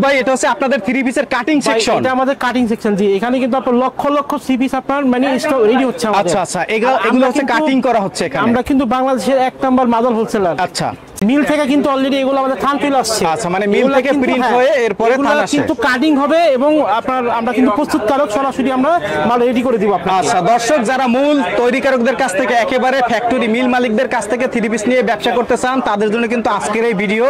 ভাই এটা হচ্ছে আপনাদের থ্রি পিসের কাটিং সেকশন। এটা আমাদের কাটিং সেকশন। জি, এখানে কিন্তু আপনার লক্ষ লক্ষ থ্রি পিস আপনার মানে স্টক রেডি হচ্ছে আমাদের। আচ্ছা আচ্ছা, এগুলো হচ্ছে কাটিং করা হচ্ছে এখানে। আমরা কিন্তু বাংলাদেশের 1 নাম্বার মাদার হোলসেলার। আচ্ছা, মিল থেকে কিন্তু অলরেডি এগুলো আমাদের থান চলে আসছে। আচ্ছা, মানে মিল থেকে প্রিন্ট হয়ে এরপরে থান আসে। কিন্তু কাটিং হবে এবং আপনার আমরা কিন্তু প্রস্তুতকারক, সরাসরি আমরা মাল রেডি করে দিব আপনাকে। আচ্ছা দর্শক, যারা মূল তৈরিকারকদের কাছ থেকে একেবারে ফ্যাক্টরি মিল মালিকদের কাছ থেকে থ্রি পিস নিয়ে ব্যবসা করতে চান, তাদের জন্য কিন্তু আজকের এই ভিডিও।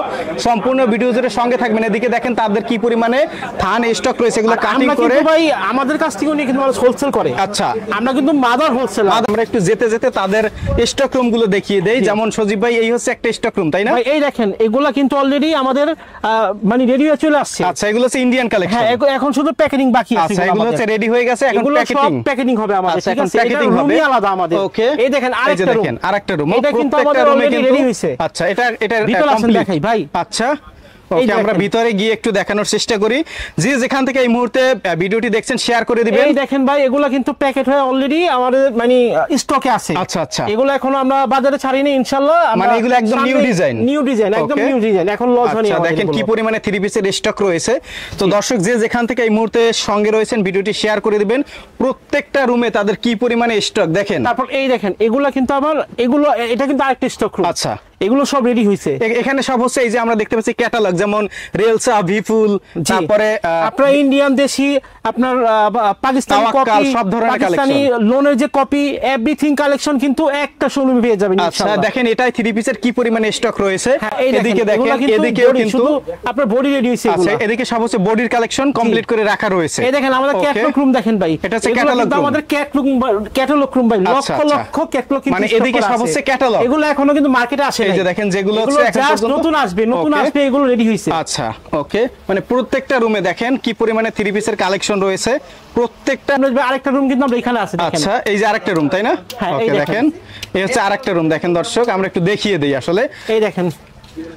সম্পূর্ণ ভিডিও জুড়ে সঙ্গে থাকবেন। এদিকে দেখেন তাদের কি পরিমাণে থান স্টক রয়েছে, এগুলো কাটিং করে ভাই আমাদের কাছ থেকে উনি কিন্তু হোলসেল করে। আচ্ছা, আমরা কিন্তু মাদার হোলসেলার। আমরা একটু যেতে যেতে তাদের স্টক রুম গুলো দেখিয়ে দেই। যেমন সজীব ভাই, এই হচ্ছে একটা স্টক রুম, তাই না? এই দেখেন এগুলা কিন্তু অলরেডি আমাদের মানে রেডি হয়ে চলে আসছে। আচ্ছা, এগুলো হচ্ছে ইন্ডিয়ান কালেকশন। হ্যাঁ, এখন শুধু প্যাকেজিং বাকি আছে। আচ্ছা, এগুলো হচ্ছে রেডি হয়ে গেছে, এখন প্যাকেজিং হবে আমাদের। ঠিক আছে, এটা রুমই আলাদা আমাদের। ওকে, এই দেখেন আরেকটা রুম। এটা কিন্তু আমাদের অলরেডি রেডি হইছে। আচ্ছা, এটা ভিতরে আসেন দেখাই ভাই। আচ্ছা ওকে, আমরা ভিতরে গিয়ে একটু দেখানোর চেষ্টা করি। যে যেখান থেকে এই মুহূর্তে ভিডিওটি দেখছেন শেয়ার করে দিবেন। এই দেখেন ভাই, এগুলা কিন্তু প্যাকেট হয়ে অলরেডি আমাদের মানে স্টকে আছে। আচ্ছা আচ্ছা, এগুলো এখনো আমরা বাজারে ছাড়িনি ইনশাআল্লাহ। মানে এগুলো একদম নিউ ডিজাইন, একদম নিউ ডিজাইন, এখন লঞ্চ হয়নি। আচ্ছা, দেখেন কি পরিমাণে থ্রি পিসের স্টক রয়েছে। তো দর্শক, যে যেখান থেকে এই মুহূর্তে সঙ্গে রয়েছেন, ভিডিওটি শেয়ার করে দিবেন। প্রত্যেকটা রুমে তাদের কি পরিমাণে স্টক দেখেন। তারপর এই দেখেন এগুলা কিন্তু আবার এটা কিন্তু আরেকটা স্টক রুম। আচ্ছা, এগুলো সব রেডি হইছে। এখানে সব হচ্ছে এই যে আমরা দেখতে পাচ্ছি ক্যাটালগ, যেমন রেলসা, ভিফুল, তারপরে আপনার ইন্ডিয়ান দেশি, আপনার পাকিস্তানি কপি, সব ধরনের পাকিস্তানি লোনের যে কপি, এভরিথিং কালেকশন কিন্তু একটা শোরুমে পেয়ে যাবেন ইনশাআল্লাহ। আচ্ছা, দেখেন এটাই থ্রি পিসের কি পরিমাণে স্টক রয়েছে। এদিকে দেখেন, এদিকেও কিন্তু আপনার বডি রেডি হইছে। আচ্ছা, এদিকে সব হচ্ছে বডির কালেকশন কমপ্লিট করে রাখা রয়েছে। এই দেখেন আমাদের ক্যাটালগ রুম দেখেন ভাই, এটা হচ্ছে ক্যাটালগ রুম। আমাদের ক্যাটালগ রুম ভাই, লক্ষ লক্ষ ক্যাটালগ কিন্তু। মানে এদিকে সব হচ্ছে ক্যাটালগ, এগুলো এখনো কিন্তু মার্কেটে আসে নাই। এই যে দেখেন যেগুলো নতুন আসবে এগুলো রেডি হইছে। আচ্ছা ওকে, মানে প্রত্যেকটা রুমে দেখেন কি পরিমাণে থ্রি পিসের কালেকশন রয়েছে প্রত্যেকটা। আরেকটা রুম কিন্তু আমরা এখানে আছে। আচ্ছা, এই যে আরেকটা রুম, তাই না? ওকে, দেখেন এই হচ্ছে আরেকটা রুম। দেখেন দর্শক, আমরা একটু দেখিয়ে দেই আসলে। এই দেখেন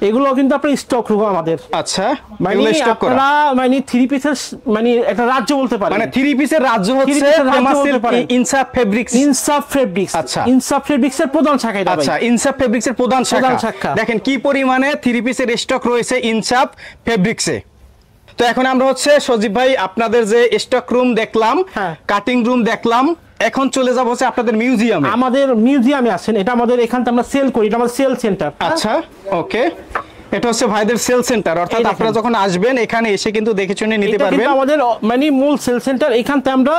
এগুলো কিন্তু আপনার স্টক রুম আমাদের। আচ্ছা, এগুলো স্টক করা মানে থ্রি পিসের মানে একটা রাজ্য বলতে পারেন। মানে থ্রি পিসের রাজ্য হচ্ছে ইনসাফ ফেব্রিক্স। আচ্ছা, ইনসাফ ফেব্রিক্স এর প্রধান শাখা এটা। আচ্ছা, ইনসাফ ফেব্রিক্স এর প্রধান শাখা। দেখেন কি পরিমাণে থ্রি পিসের স্টক রয়েছে ইনসাফ ফেব্রিক্সে। তো এখন আমরা হচ্ছে সজীব ভাই আপনাদের যে স্টক রুম দেখলাম, কাটিং রুম দেখলাম, এখন চলে যাব হচ্ছে আপনাদের মিউজিয়ামে। আমাদের মিউজিয়ামে আছেন, এটা আমাদের এখানে আমরা সেল করি, এটা আমাদের সেল সেন্টার। আচ্ছা ওকে, এটা হচ্ছে ভাইদের সেল সেন্টার, অর্থাৎ আপনারা যখন আসবেন এখানে এসে কিন্তু দেখে শুনে নিতে পারবেন। আমাদের মানে মূল সেল সেন্টার, এখানে আমরা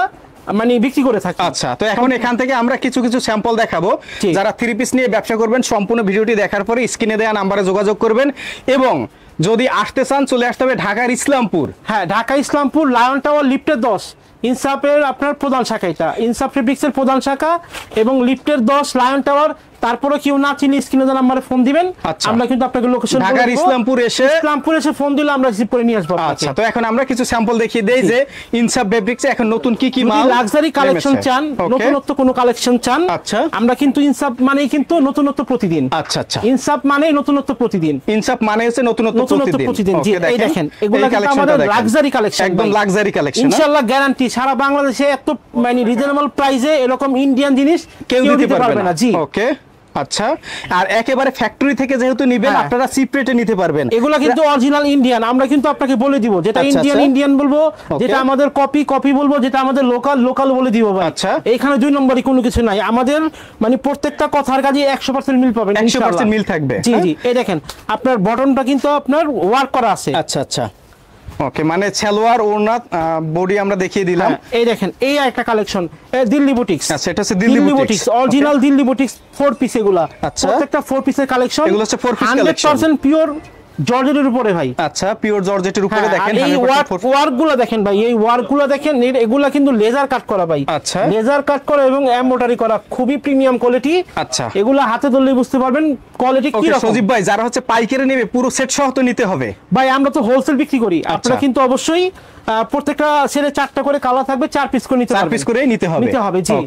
মানে বিক্রি করে থাকি। আচ্ছা, তো এখন এখান থেকে আমরা কিছু কিছু স্যাম্পল দেখাবো। যারা থ্রি পিস নিয়ে ব্যবসা করবেন, সম্পূর্ণ ভিডিওটি দেখার পরে স্ক্রিনে দেওয়া নাম্বারে যোগাযোগ করবেন। এবং যদি আসতে চান, চলে আসতে হবে ঢাকার ইসলামপুর। হ্যাঁ, ঢাকা ইসলামপুর, লায়ন টাওয়ার, লিফটের 10, ইনসাফের আপনার প্রধান শাখা। এটা ইনসাফ ফেব্রিক্সের প্রধান শাখা এবং লিফটের 10, লায়ন টাওয়ার। তারপরে কেউ না চিনি স্ক্রিনে দেওয়া নাম্বারে ফোন দিবেন, আমরা কিন্তু আপনাকে লোকেশন ঢাকার ইসলামপুর এসে ফোন দিলে আমরা রিসিভ করে নিয়ে আসবো। আচ্ছা, তো এখন আমরা কিছু স্যাম্পল দেখিয়ে দেই যে ইনসাফ ফেব্রিক্সে এখন নতুন কি কি মাল, লাক্সারি কালেকশন চান, নতুনত্ব কোনো কালেকশন চান। আচ্ছা, আমরা কিন্তু ইনসাফ মানেই কিন্তু নতুনত্ব প্রতিদিন। আচ্ছা আচ্ছা, ইনসাফ মানেই নতুনত্ব প্রতিদিন। ইনসাফ মানে হচ্ছে নতুনত্ব প্রতিদিন। জি, এই দেখেন এগুলো কিন্তু আমাদের লাক্সারি কালেকশন, একদম লাক্সারি কালেকশন। ইনশাআল্লাহ গ্যারান্টি, সারা বাংলাদেশে এত মানে রিজনেবল প্রাইসে এরকম ইন্ডিয়ান জিনিস কেউ দিতে পারবে না। জি ওকে, আচ্ছা, আর একেবারে ফ্যাক্টরি থেকে যেহেতু নিবেন, আপনারা চিপ রেটে নিতে পারবেন। এগুলা কিন্তু অরিজিনাল ইন্ডিয়ান, আমরা কিন্তু আপনাকে বলে দিব যেটা ইন্ডিয়ান বলবো, যেটা আমাদের কপি বলবো, যেটা আমাদের লোকাল বলে দিব ভাই। আচ্ছা, এখানে দুই নম্বরই কোনো কিছু নাই, আমাদের মানে প্রত্যেকটা কথার কাজে 100% মিল পাবেন, 100% মিল থাকবে। জি জি, এই দেখেন আপনার বটনটা কিন্তু আপনার ওয়ার্ক করা আছে। আচ্ছা আচ্ছা ওকে, মানে সালোয়ার ওড়না বডি আমরা দেখিয়ে দিলাম। এই দেখেন এই একটা কালেকশন দিল্লি বুটিক্স। আচ্ছা, এটা হচ্ছে Delhi boutiques, original Delhi boutiques 4 piece. এগুলা প্রত্যেকটা 4 পিসের কালেকশন। এগুলো হচ্ছে 4 পিস কালেকশন, 100% পিওর জর্জেটের উপরে ভাই। আচ্ছা, পিওর জর্জেটের উপরে দেখেন। এই ওয়ার্কগুলো দেখেন ভাই, এই ওয়ার্কগুলো দেখেন, এগুলা কিন্তু লেজার কাট করা ভাই। আচ্ছা, লেজার কাট করা এবং এমব্রয়ডারি করা, খুবই প্রিমিয়াম কোয়ালিটি। আচ্ছা, এগুলা হাতে ধরলে বুঝতে পারবেন কোয়ালিটি কি রকম। সজীব ভাই, যারা হচ্ছে পাইকারি নেবে পুরো সেট সহ তো নিতে হবে ভাই, আমরা তো হোলসেল বিক্রি করি। আপনারা কিন্তু অবশ্যই প্রত্যেকটা সেটে 4টা করে কালার থাকবে, 4 পিস করে নিতে হবে। 4 পিস করে নিতে হবে জি।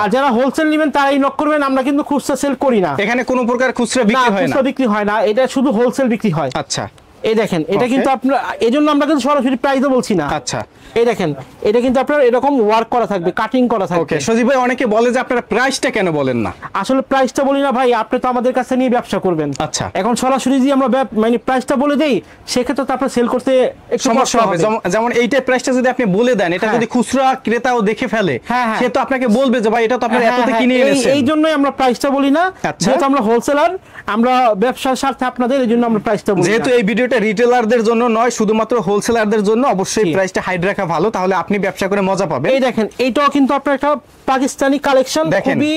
আর যারা হোলসেল নেবেন তারাই নক করবেন, আমরা কিন্তু খুচরা সেল করি না। এখানে কোনো প্রকার খুচরা বিক্রি হয় না, খুচরা বিক্রি হয় না, এটা শুধু হোলসেল বিক্রি হয়। আচ্ছা এই দেখেন এটা কিন্তু আপনার এজন্য আমরা কিন্তু সরাসরি প্রাইসও বলছি না। আচ্ছা এই দেখেন এটা কিন্তু আপনার এরকম ওয়ার্ক করা থাকবে, কাটিং করা থাকবে। ওকে সজীব ভাই, অনেকে বলে যে আপনারা প্রাইসটা কেন বলেন না? আসলে প্রাইসটা বলি না ভাই, আপনি তো আমাদের কাছে নিয়ে ব্যবসা করবেন। আচ্ছা এখন সরাসরি যদি আমরা মানে প্রাইসটা বলে দেই সেক্ষেত্রে তো আপনার সেল করতে একটু সমস্যা হবে। যেমন এইটার প্রাইসটা যদি আপনি বলে দেন, এটা যদি খুচরা ক্রেতাও দেখে ফেলে সে তো আপনাকে বলবে যে ভাই এটা তো আপনারা এততে কিনে এনেছেন। এই জন্যই আমরা প্রাইসটা বলি না, যেহেতু আমরা হোলসেলার, আমরা ব্যবসার স্বার্থে আপনাদের, এই জন্য আমরা প্রাইসটা বলি। যেহেতু এই ভিডিওটা রিটেলারদের জন্য নয়, শুধুমাত্র হোলসেলারদের জন্য, অবশ্যই প্রাইসটা হাইড রাখা ভালো, তাহলে আপনি ব্যবসা করে মজা পাবেন। এই দেখেন এইটাও কিন্তু আপনার একটা পাকিস্তানি কালেকশন, খুবই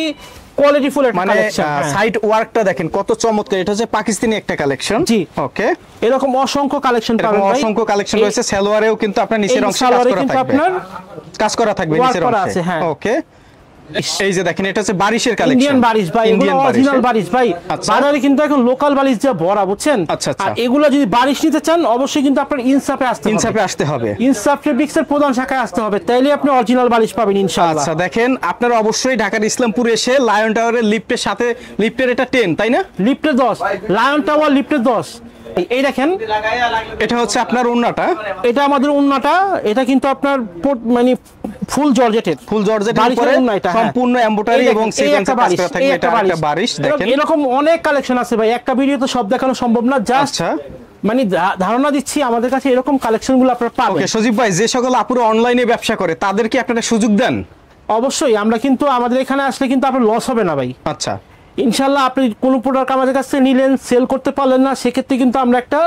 কোয়ালিটিফুল একটা কালেকশন। সাইড ওয়ার্কটা দেখেন কত চমৎকার, এটা হচ্ছে পাকিস্তানি একটা কালেকশন। জি ওকে, এরকম অসংখ্য কালেকশন পাবেন ভাই, অসংখ্য কালেকশন রয়েছে। সালোয়ারেও কিন্তু আপনার নিচের অংশে কাজ করা থাকবে নিচের অংশে। ওকে, এই যে দেখেন এটা হচ্ছে বারিশের কালেকশন, ইন্ডিয়ান বারিশ ভাই, এগুলো অরিজিনাল বারিশ ভাই। বাজারে কিন্তু এখন লোকাল বারিশ যা ভরা, বুঝছেন? আর এগুলো যদি বারিশ নিতে চান অবশ্যই কিন্তু আপনার ইনসাফে আসতে হবে। ইনসাফ ফেব্রিক্সের প্রধান শাখায় আসতে হবে, তাইলে আপনি অরিজিনাল বারিশ পাবেন ইনশাআল্লাহ। আচ্ছা দেখেন, আপনারা অবশ্যই ঢাকার ইসলামপুরে এসে লায়ন টাওয়ারের লিফটের সাথে, লিফটের এটা 10 তাই না? লিফটের 10, লায়ন টাওয়ার লিফটের 10। এই দেখেন এটা হচ্ছে আপনার ওন্নাটা, এটা আমাদের ওন্নাটা, এটা কিন্তু আপনার মানে ফুল জর্জেটের উপরে সম্পূর্ণ এমব্রয়ডারি এবং সিকোয়েন্সে কাজ করা থাকবে। এটা একটা বারিশ দেখেন। এরকম অনেক কালেকশন আছে ভাই, একটা ভিডিওতে সব দেখানো সম্ভব না, জাস্ট মানে ধারণা দিচ্ছি আমাদের কাছে এরকম কালেকশনগুলো আপনারা পাবেন। ওকে সজীব ভাই, যে সকল আপুরা অনলাইনে ব্যবসা করে তাদেরকে আপনারা সুযোগ দেন? অবশ্যই, আমরা কিন্তু আমাদের এখানে আসলে কিন্তু আপনার লস হবে না ভাই। আচ্ছা ইনশাআল্লাহ, আপনি কোন প্রোডাক্ট আমাদের কাছে নিলেন, সেল করতে পারলেন না, সেক্ষেত্রে কিন্তু আমরা একটা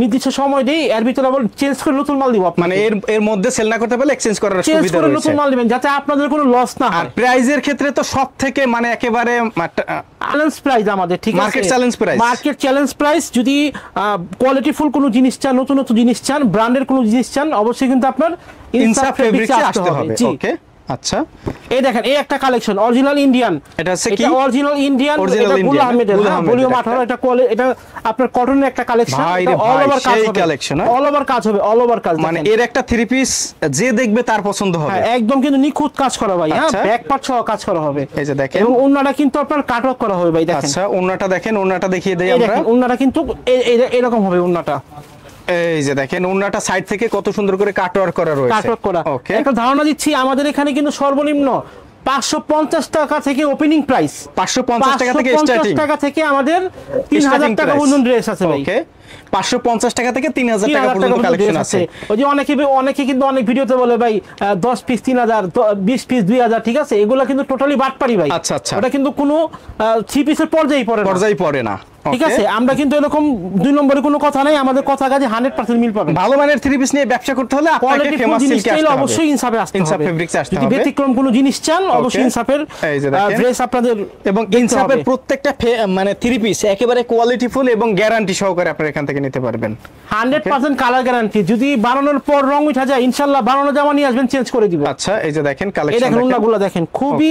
নির্দিষ্ট সময় দেই, এর ভিতরে আবার চেঞ্জ করে নতুন মাল দিব। মানে এর মধ্যে সেল না করতে পারলে এক্সচেঞ্জ করার সুবিধা রয়েছে, নতুন মাল দিবেন যাতে আপনাদের কোনো লস না হয়। আর প্রাইজের ক্ষেত্রে তো সব থেকে মানে একেবারে চ্যালেঞ্জ প্রাইস আমাদের, ঠিক আছে? Market challenge price. যদি কোয়ালিটিফুল কোনো জিনিস চান, নতুন নতুন জিনিস চান, ব্র্যান্ডের কোনো জিনিস চান, অবশ্যই কিন্তু আপনার ইনসাফ ফেব্রিক্সে আসতে হবে। ওকে আচ্ছা, এই দেখেন এই একটা কালেকশন অরিজিনাল ইন্ডিয়ান, এটা হচ্ছে কি অরিজিনাল ইন্ডিয়ান, এটা গুল আহমেদের ভলিউম 18, এটা এটা আপনার কটনের একটা কালেকশন, অল ওভার কাজ হবে, অল ওভার কাজ হবে, অল ওভার কাজ। মানে এর একটা থ্রি পিস যে দেখবে তার পছন্দ হবে, একদম কিন্তু নিখুঁত কাজ করা ভাই। হ্যাঁ, ব্যাক পার্ট সহ কাজ করা হবে। এই যে দেখেন, এবং ওন্নাটা কিন্তু আপনার কাটওয়ার্ক করা হবে ভাই, দেখেন। আচ্ছা ওন্নাটা দেখেন, ওন্নাটা দেখিয়ে দেই আমরা। ওন্নাটা কিন্তু এরকম হবে ওন্নাটা। এই যে দেখেন ওন্নাটা সাইড থেকে কত সুন্দর করে কাটওয়ার্ক করা রয়েছে। কাটওয়ার্ক করা। ওকে, একটা ধারণা দিচ্ছি, আমাদের এখানে কিন্তু সর্বনিম্ন 550 টাকা থেকে ওপেনিং প্রাইস, 550 টাকা থেকে স্টার্টিং, 550 টাকা থেকে আমাদের 3000 টাকা পর্যন্ত ড্রেস আছে ভাই। ওকে, 550 টাকা থেকে 3000 টাকা পর্যন্ত কালেকশন আছে। ওই যে অনেকে কিন্তু অনেক ভিডিওতে বলে ভাই 10 পিস 3000, 20 পিস 2000, ঠিক আছে? এগুলো কিন্তু টোটালি বাটপারি ভাই। আচ্ছা আচ্ছা, ওটা কিন্তু কোনো 3 পিসের পর্যায়ে পড়ে না। ঠিক আছে, আমরা কিন্তু এরকম দুই নম্বরে কোনো কথা নাই, আমাদের কথা কাজে 100% মিল পাবেন। ভালো মানের থ্রি পিস নিয়ে ব্যবসা করতে হলে আপনাকে ফেমাস সিল্কে আসতে হবে, অবশ্যই ইনসাফে আসতে হবে, ইনসাফ ফেব্রিক্সে আসতে হবে। যদি ব্যতিক্রম কোনো জিনিস চান অবশ্যই ইনসাফের ড্রেস আপনাদের, এবং ইনসাফের প্রত্যেকটা মানে থ্রি পিস একেবারে কোয়ালিটিফুল এবং গ্যারান্টি সহকারে আপনারা এখান থেকে নিতে পারবেন। 100% কালার গ্যারান্টি। যদি বানানোর পর রং উঠা যায় ইনশাআল্লাহ বানানো জামা নিয়ে আসবেন, চেঞ্জ করে দিব। আচ্ছা এই যে দেখেন কালেকশন, এই দেখেন ওন্নাগুলো দেখেন, খুবই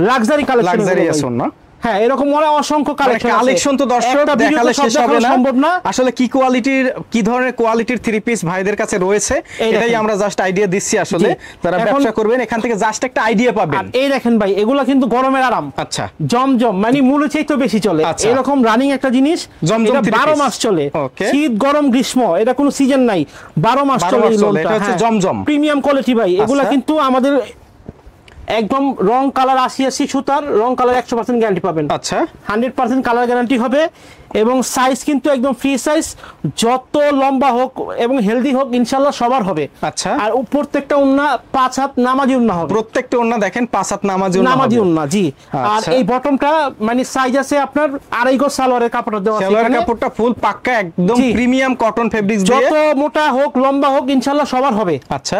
লাক্সারি কালেকশন, লাক্সারিয়াস ওন্না। হ্যাঁ, এরকম অসংখ্য কালেকশন তো দর্শক দেখালে শেষ হবে না, সম্ভব না। আসলে কি কোয়ালিটির, কি ধরনের কোয়ালিটির থ্রি পিস ভাইদের কাছে রয়েছে এটাই আমরা জাস্ট আইডিয়া দিচ্ছি। আসলে যারা ব্যবসা করবেন এখান থেকে জাস্ট একটা আইডিয়া পাবেন। এই দেখেন ভাই, এগুলা কিন্তু গরমের আরাম। আচ্ছা, জমজম মানে মূল চাই তো বেশি চলে, এরকম রানিং একটা জিনিস, জমজম 12 মাস চলে, শীত গরম গ্রীষ্ম এটা কোনো সিজন নাই, 12 মাস চলে। এটা হচ্ছে জমজম প্রিমিয়াম কোয়ালিটি ভাই। এগুলা কিন্তু আমাদের একদম রং কালার 80 সুতার রং কালার 100% গ্যারান্টি পাবেন। আচ্ছা, 100% কালার গ্যারান্টি হবে। এবং সাইজ কিন্তু একদম ফ্রি সাইজ, যত লম্বা হোক এবং হেলদি হোক ইনশাআল্লাহ সবার হবে। আচ্ছা, আর প্রত্যেকটা ওন্না 5 হাত নামাজি ওন্না হবে, প্রত্যেকটা ওন্না দেখেন 5 হাত নামাজি ওন্না, জি। আর এই বটমটা মানে সাইজ আছে আপনার 2.5 গজ সালোয়ারের কাপড় দেওয়া আছে, সালোয়ারের কাপড়টা ফুল পাক্কা একদম প্রিমিয়াম কটন ফেব্রিক্স দিয়ে, যত মোটা হোক লম্বা হোক ইনশাআল্লাহ সবার হবে। আচ্ছা,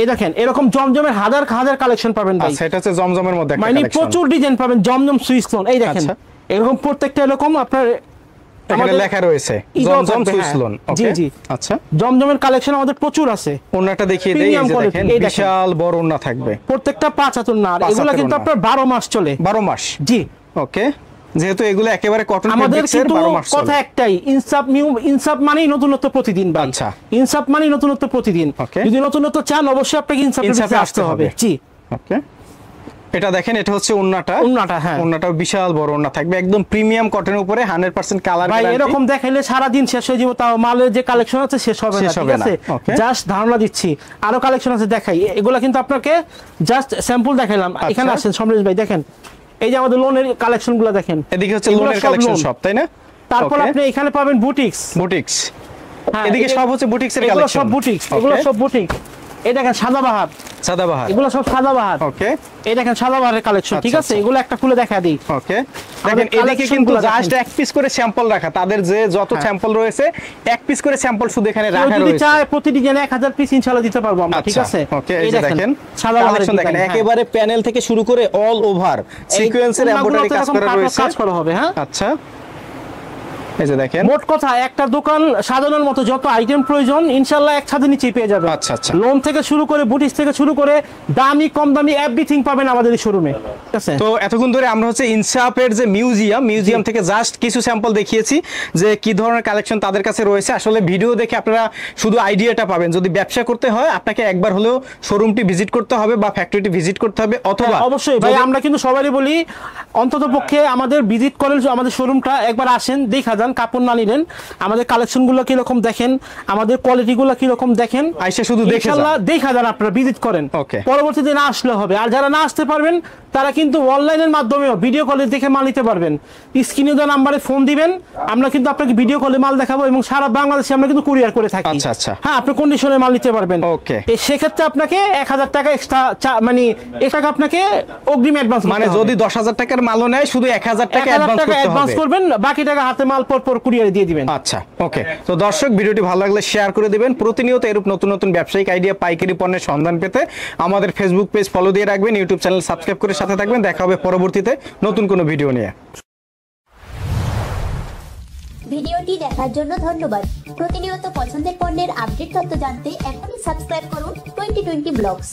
এই দেখেন এরকম জমজমের হাজার হাজার কালেকশন পাবেন ভাই। আচ্ছা, এটা হচ্ছে জমজমের মধ্যে একটা মানে কালেকশন, প্রচুর ডিজাইন পাবেন, জমজম সুইস লোন। এই দেখেন এরকম প্রত্যেকটা এরকম আপনার এখানে লেখা রয়েছে জমজম সুইস লোন। জি জি, আচ্ছা, জমজমের কালেকশন আমাদের প্রচুর আছে। ওন্নাটা দেখিয়ে দেই, এই যে দেখেন বিশাল বড় ওন্না থাকবে, প্রত্যেকটা 5 হাতের না, এগুলা কিন্তু আপনার 12 মাস চলে। 12 মাস, জি। ওকে, যেহেতু এগুলো একেবারে কটন আমাদের ফেব্রিক্সের 12 মাস চলে। কথা একটাই, ইনসাফ মানেই নতুনত্ব প্রতিদিন ভাই। আচ্ছা, ইনসাফ মানেই নতুনত্ব প্রতিদিন। যদি নতুনত্ব চান অবশ্যই আপনাকে ইনসাফে আসতে হবে। জি, ওকে। এটা দেখেন, এটা হচ্ছে ওন্নাটা। হ্যাঁ, ওন্নাটা বিশাল বড় ওন্না থাকবে, একদম প্রিমিয়াম কটনের উপরে 100% কালার। ভাই এরকম দেখাইলে সারা দিন শেষ হয়ে যাবে, তাও মালের যে কালেকশন আছে শেষ হবে না, ঠিক আছে? জাস্ট ধারণা দিচ্ছি, আরো কালেকশন আছে দেখাই। এগুলা কিন্তু আপনাকে জাস্ট স্যাম্পল দেখাইলাম। এখানে আসেন সমরেশ ভাই, দেখেন এই যে আমাদের লোনের কালেকশনগুলো দেখেন, এদিকে হচ্ছে লোনের কালেকশন সব, তাই না? তারপর আপনি এখানে পাবেন বুটিক্স। এদিকে সব হচ্ছে বুটিক্সের কালেকশন, এগুলো সব বুটিক্স, এগুলো সব বুটিক্স। এই দেখেন সাদাবাহার, এগুলো সব সাদাবাহার। ওকে, এই দেখেন সাদাবাহারের কালেকশন, ঠিক আছে? এগুলো একটা খুলে দেখা দিই। ওকে, দেখেন এদিকে কিন্তু জাস্ট এক পিস করে স্যাম্পল রাখা, তাদের যে যত স্যাম্পল রয়েছে এক পিস করে স্যাম্পল শুধু এখানে রাখা রয়েছে। যদি চাই প্রতি ডিজাইনে 1000 পিস ইনশাআল্লাহ দিতে পারবো আমরা, ঠিক আছে? ওকে, এই দেখেন কালেকশন দেখেন, একেবারে প্যানেল থেকে শুরু করে অল ওভার সিকোয়েন্সের এমব্রয়ডারি কাজ করা হবে। হ্যাঁ, আচ্ছা, এই যে দেখেন, মোট কথা একটা দোকান সাজানোর মতো যত আইটেম প্রয়োজন ইনশাআল্লাহ এক ছাদের নিচেই পেয়ে যাবেন। আচ্ছা, লোন থেকে শুরু করে বুটিক্স থেকে শুরু করে দামি কম দামি এভরিথিং পাবেন আমাদের এই শোরুমে, ঠিক আছে? তো এতক্ষণ ধরে আমরা হচ্ছে ইনসাফের যে মিউজিয়াম থেকে জাস্ট কিছু স্যাম্পল দেখিয়েছি যে কি ধরনের কালেকশন তাদের কাছে রয়েছে। আসলে ভিডিও দেখে আপনারা শুধু আইডিয়াটা পাবেন। যদি ব্যবসা করতে হয় আপনাকে একবার হলেও শোরুমটি ভিজিট করতে হবে বা ফ্যাক্টরিটি ভিজিট করতে হবে, অথবা অবশ্যই ভাই আমরা কিন্তু সবারই বলি অন্ততপক্ষে আমাদের ভিজিট করেন, আমাদের শোরুমটা একবার আসেন, দেখা যান, কাপড় না নিলেন, আমাদের কালেকশনগুলো কিরকম দেখেন, আমাদের কোয়ালিটিগুলো কিরকম দেখেন, আইসা শুধু ইনশাআল্লাহ দেখা যান, আপনারা ভিজিট করেন। পরবর্তীতে না আসলে হবে। আর যারা না আসতে পারবেন তারা কিন্তু অনলাইনের মাধ্যমে ভিডিও কলে দেখে মাল নিতে পারবেন। স্ক্রিনে দেওয়া নাম্বারে ফোন দিবেন, আমরা কিন্তু আপনাকে ভিডিও কলে মাল দেখাবো এবং সারা বাংলাদেশে আমরা কিন্তু কুরিয়ার করে থাকি। আচ্ছা, হ্যাঁ, আপনি কন্ডিশনে মাল নিতে পারবেন। ওকে, সেক্ষেত্রে আপনাকে 1000 টাকা এক্সট্রা, মানে 1 টাকা আপনাকে অগ্রিম অ্যাডভান্স, মানে যদি 10,000 টাকার মালও নেয় শুধু 1000 টাকা অ্যাডভান্স করবেন, বাকি টাকা হাতে মাল পর কুরিয়ারে দিয়ে দিবেন। আচ্ছা, ওকে। তো দর্শক, ভিডিওটি ভালো লাগলে শেয়ার করে দিবেন। প্রতিনিয়ত এরূপ নতুন নতুন ব্যবসায়িক আইডিয়া, পাইকারি পণ্যের সন্ধান পেতে আমাদের ফেসবুক পেজ ফলো দিয়ে রাখবেন, ইউটিউব চ্যানেল সাবস্ক্রাইব করে সাথে থাকবেন। দেখা হবে পরবর্তীতে নতুন কোনো ভিডিও নিয়ে। ভিডিওটি দেখার জন্য ধন্যবাদ। প্রতিনিয়ত পছন্দের পণ্যের আপডেট তথ্য জানতে এখনই সাবস্ক্রাইব করুন 2020 ব্লগস।